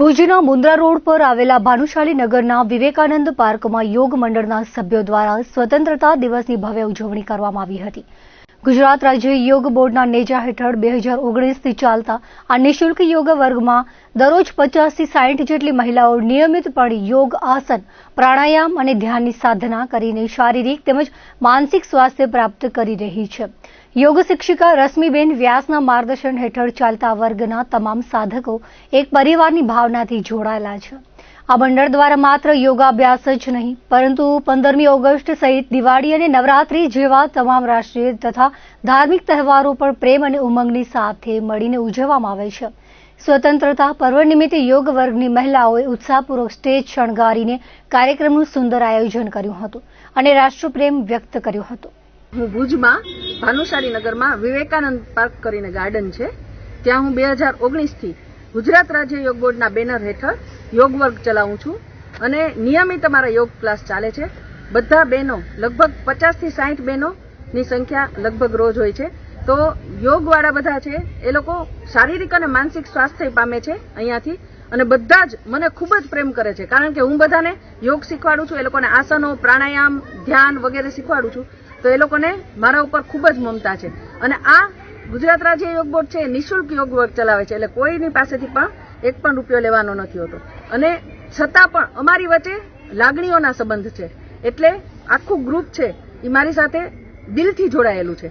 ભુજના મુન્દ્રા રોડ પર આવેલા ભાનુશાલી નગરના વિવેકાનંદ પાર્કમાં યોગ મંડળના સભ્યો દ્વારા સ્વતંત્રતા દિવસની ભવ્ય ઉજવણી કરવામાં આવી હતી। ગુજરાત રાજ્ય યોગ બોર્ડના નેજા હેઠળ 2019થી ચાલતા આ નિઃશુલ્ક યોગ વર્ગમાં દરરોજ 50 થી 60 જેટલી મહિલાઓ નિયમિતપણે યોગ, આસન, પ્રાણાયામ અને ધ્યાનની સાધના કરીને શારીરિક તેમજ માનસિક સ્વાસ્થ્ય પ્રાપ્ત કરી રહી છે। યોગ શિક્ષિકા રશ્મિબેન વ્યાસના માર્ગદર્શન હેઠળ ચાલતા વર્ગના તમામ સાધકો એક પરિવારની ભાવનાથી જોડાયેલા છે। આ મંડળ દ્વારા માત્ર યોગાભ્યાસ જ નહીં પરંતુ 15મી ઓગસ્ટ સહિત દિવાળી અને નવરાત્રી જેવા તમામ રાષ્ટ્રીય તથા ધાર્મિક તહેવારો પણ પ્રેમ અને ઉમંગની સાથે મળીને ઉજવવામાં આવે છે। સ્વતંત્રતા પર્વ નિમિત્તે યોગ વર્ગની મહિલાઓએ ઉત્સાહપૂર્વક સ્ટેજ શણગારીને કાર્યક્રમનું સુંદર આયોજન કર્યું હતું અને રાષ્ટ્રપ્રેમ વ્યક્ત કર્યો હતો। હું ભુજમાં ભાનુશાલી નગરમાં વિવેકાનંદ પાર્ક કરીને ગાર્ડન છે, ત્યાં હું 2019થી ગુજરાત રાજ્ય યોગ બોર્ડના બેનર હેઠળ યોગ વર્ગ ચલાવું છું અને નિયમિત અમારા યોગ ક્લાસ ચાલે છે। બધા બહેનો લગભગ 50 થી 60 બહેનોની સંખ્યા લગભગ રોજ હોય છે। તો યોગવાળા બધા છે એ લોકો શારીરિક અને માનસિક સ્વાસ્થ્ય પામે છે અહીંયાથી, અને બધા જ મને ખૂબ જ પ્રેમ કરે છે કારણ કે હું બધાને યોગ શીખવાડું છું, એ લોકોને આસનો, પ્રાણાયામ, ધ્યાન વગેરે શીખવાડું છું, તો એ લોકોને મારા ઉપર ખૂબ જ મમતા છે। અને આ ગુજરાત રાજ્ય યોગ બોર્ડ છે નિઃશુલ્ક યોગ વર્ગ ચલાવે છે, એટલે કોઈની પાસેથી પણ એક પણ રૂપિયો લેવાનો નથી હોતો, અને છતાં પણ અમારી વચ્ચે લાગણીઓના સંબંધ છે, એટલે આખું ગ્રુપ છે એ મારી સાથે દિલથી જોડાયેલું છે।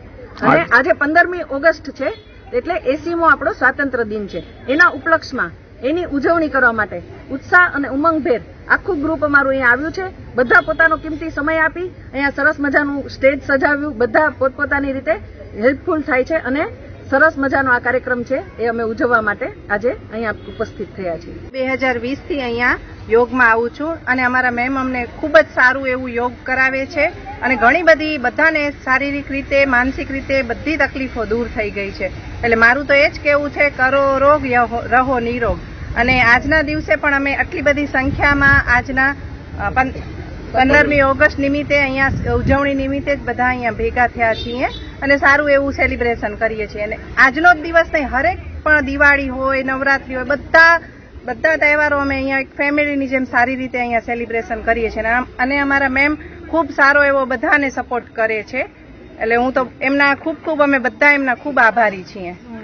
અને આજે 15મી ઓગસ્ટ છે એટલે 80મો આપણો સ્વાતંત્ર્ય દિન છે, એના ઉપલક્ષમાં એની ઉજવણી કરવા માટે ઉત્સાહ અને ઉમંગભેર આખું ગ્રુપ અમારું અહીંયા આવ્યું છે। બધા પોતાનો કિંમતી સમય આપી અહીંયા સરસ મજાનું સ્ટેજ સજાવ્યું, બધા પોતપોતાની રીતે હેલ્પફુલ થાય છે અને સરસ મજાનો આ કાર્યક્રમ છે એ અમે ઉજવવા માટે આજે અહીંયા ઉપસ્થિત થયા છીએ। 2020થી અહીંયા યોગમાં આવું છું અને અમારા મેમ અમને ખૂબ જ સારું એવું યોગ કરાવે છે અને ઘણી બધી બધાને શારીરિક રીતે, માનસિક રીતે બધી તકલીફો દૂર થઈ ગઈ છે। એટલે મારું તો એ જ કહેવું છે, કરો રોગ રહો નિરોગ। અને આજના દિવસે પણ અમે આટલી બધી સંખ્યામાં આજના 15મી ઓગસ્ટ નિમિત્તે અહીંયા ઉજવણી નિમિત્તે જ બધા અહીંયા ભેગા થયા છીએ અને સારું એવું સેલિબ્રેશન કરીએ છીએ। અને આજનો જ દિવસ નહીં, હરેક પણ દિવાળી હોય, નવરાત્રી હોય, બધા તહેવારો અમે અહીંયા એક ફેમિલીની જેમ સારી રીતે અહીંયા સેલિબ્રેશન કરીએ છીએ અને અમારા મેમ ખૂબ સારો એવો બધાને સપોર્ટ કરે છે। એટલે હું તો એમના ખૂબ અમે બધા એમના ખૂબ આભારી છીએ।